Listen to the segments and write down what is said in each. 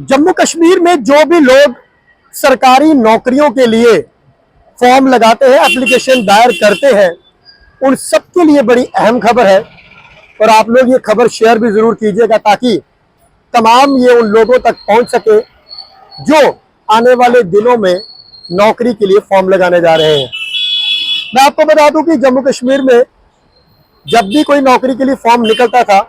जम्मू कश्मीर में जो भी लोग सरकारी नौकरियों के लिए फॉर्म लगाते हैं, एप्लीकेशन दायर करते हैं, उन सबके लिए बड़ी अहम खबर है। और आप लोग ये खबर शेयर भी जरूर कीजिएगा ताकि तमाम ये उन लोगों तक पहुंच सके जो आने वाले दिनों में नौकरी के लिए फॉर्म लगाने जा रहे हैं। मैं आपको बता दूं कि जम्मू कश्मीर में जब भी कोई नौकरी के लिए फॉर्म निकलता था,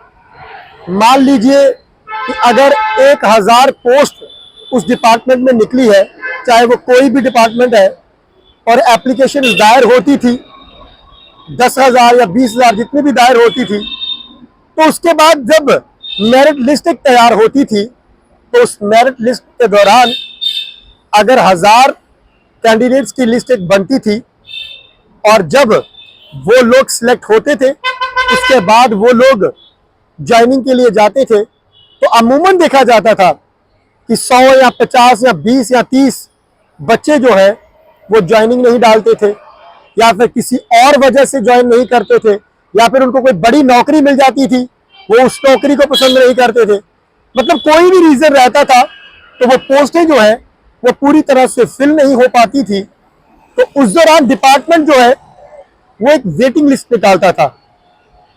मान लीजिए कि अगर 1000 पोस्ट उस डिपार्टमेंट में निकली है, चाहे वो कोई भी डिपार्टमेंट है, और एप्लीकेशन दायर होती थी 10,000 या 20,000 जितनी भी दायर होती थी, तो उसके बाद जब मेरिट लिस्ट एक तैयार होती थी तो उस मेरिट लिस्ट के दौरान अगर 1000 कैंडिडेट्स की लिस्ट एक बनती थी और जब वो लोग सिलेक्ट होते थे, उसके बाद वो लोग ज्वाइनिंग के लिए जाते थे, तो अमूमन देखा जाता था कि 100 या 50 या 20 या 30 बच्चे जो है वो ज्वाइनिंग नहीं डालते थे, या फिर किसी और वजह से ज्वाइन नहीं करते थे, या फिर उनको कोई बड़ी नौकरी मिल जाती थी, वो उस नौकरी को पसंद नहीं करते थे। मतलब कोई भी रीजन रहता था तो वो पोस्टें जो है वो पूरी तरह से फिल नहीं हो पाती थी। तो उस दौरान डिपार्टमेंट जो है वो एक वेटिंग लिस्ट निकालता था।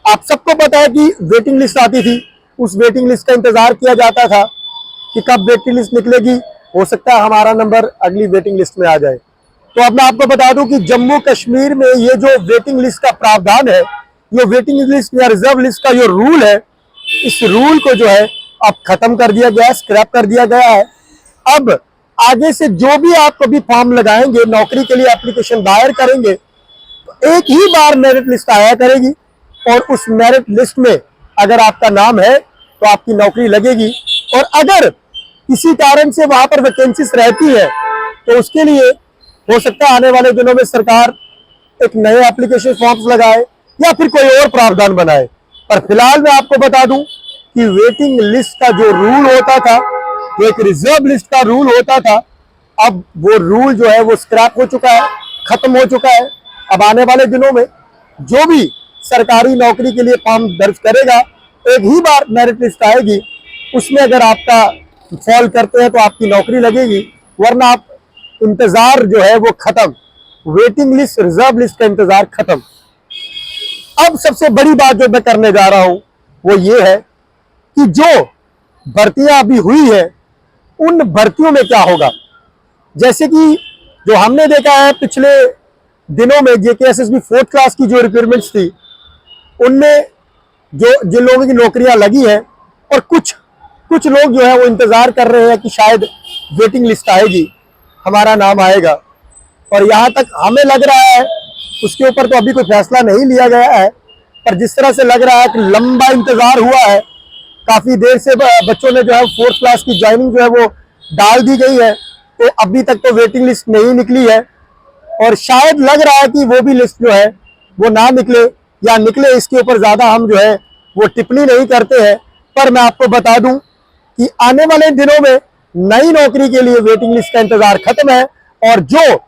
आप सबको पता है कि वेटिंग लिस्ट आती थी, उस वेटिंग लिस्ट का इंतजार किया जाता था कि कब वेटिंग लिस्ट निकलेगी, हो सकता है हमारा नंबर अगली वेटिंग लिस्ट में आ जाए। तो अब मैं आपको बता दूं कि जम्मू कश्मीर में ये जो वेटिंग लिस्ट का प्रावधान है, ये वेटिंग लिस्ट या रिजर्व लिस्ट का जो रूल है, इस रूल को जो है अब खत्म कर दिया गया है, स्क्रैप कर दिया गया है। अब आगे से जो भी आप कभी फॉर्म लगाएंगे, नौकरी के लिए एप्लीकेशन दायर करेंगे, तो एक ही बार मेरिट लिस्ट आया करेगी और उस मेरिट लिस्ट में अगर आपका नाम है तो आपकी नौकरी लगेगी। और अगर किसी कारण से वहां पर वैकेंसीज रहती है तो उसके लिए हो सकता है आने वाले दिनों में सरकार एक नए एप्लीकेशन फॉर्म्स लगाए या फिर कोई और प्रावधान बनाए। पर फिलहाल मैं आपको बता दूं कि वेटिंग लिस्ट का जो रूल होता था, जो एक रिजर्व लिस्ट का रूल होता था, अब वो रूल जो है वो स्क्रैप हो चुका है, खत्म हो चुका है। अब आने वाले दिनों में जो भी सरकारी नौकरी के लिए फॉर्म दर्ज करेगा, एक ही बार मेरिट लिस्ट आएगी, उसमें अगर आपका फॉल करते हैं तो आपकी नौकरी लगेगी, वरना आप इंतजार जो है वो खत्म। वेटिंग लिस्ट, रिजर्व लिस्ट का इंतजार खत्म। अब सबसे बड़ी बात जो मैं करने जा रहा हूं वो ये है कि जो भर्तियां अभी हुई है उन भर्तियों में क्या होगा। जैसे कि जो हमने देखा है पिछले दिनों में जेकेएसएसबी 4th क्लास की जो रिक्वायरमेंट्स थी, उनमें जो जिन लोगों की नौकरियां लगी हैं, और कुछ लोग जो है वो इंतजार कर रहे हैं कि शायद वेटिंग लिस्ट आएगी, हमारा नाम आएगा। और यहाँ तक हमें लग रहा है, उसके ऊपर तो अभी कोई फैसला नहीं लिया गया है, पर जिस तरह से लग रहा है कि लंबा इंतजार हुआ है, काफी देर से बच्चों ने जो है 4th क्लास की ज्वाइनिंग जो है वो डाल दी गई है, तो अभी तक तो वेटिंग लिस्ट नहीं निकली है। और शायद लग रहा है कि वो भी लिस्ट जो है वो ना निकले या निकले, इसके ऊपर ज्यादा हम जो है वो टिप्पणी नहीं करते हैं। पर मैं आपको बता दूं कि आने वाले दिनों में नई नौकरी के लिए वेटिंग लिस्ट का इंतजार खत्म है, और जो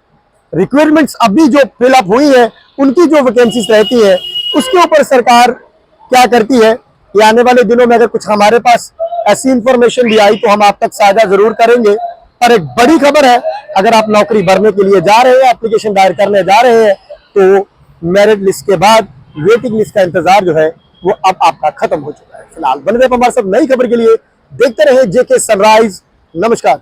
रिक्वायरमेंट्स अभी जो फिलअप हुई है, उनकी जो वैकेंसीज रहती है, उसके ऊपर सरकार क्या करती है, ये आने वाले दिनों में अगर कुछ हमारे पास ऐसी इंफॉर्मेशन भी आई तो हम आप तक साझा जरूर करेंगे। पर एक बड़ी खबर है, अगर आप नौकरी भरने के लिए जा रहे हैं, एप्लीकेशन दायर करने जा रहे हैं, तो मेरिट लिस्ट के बाद वेटिंग लिस्ट का इंतजार जो है वो अब आपका खत्म हो चुका है। फिलहाल बने रहे हमारे साथ नई खबर के लिए, देखते रहे जेके सनराइज। नमस्कार।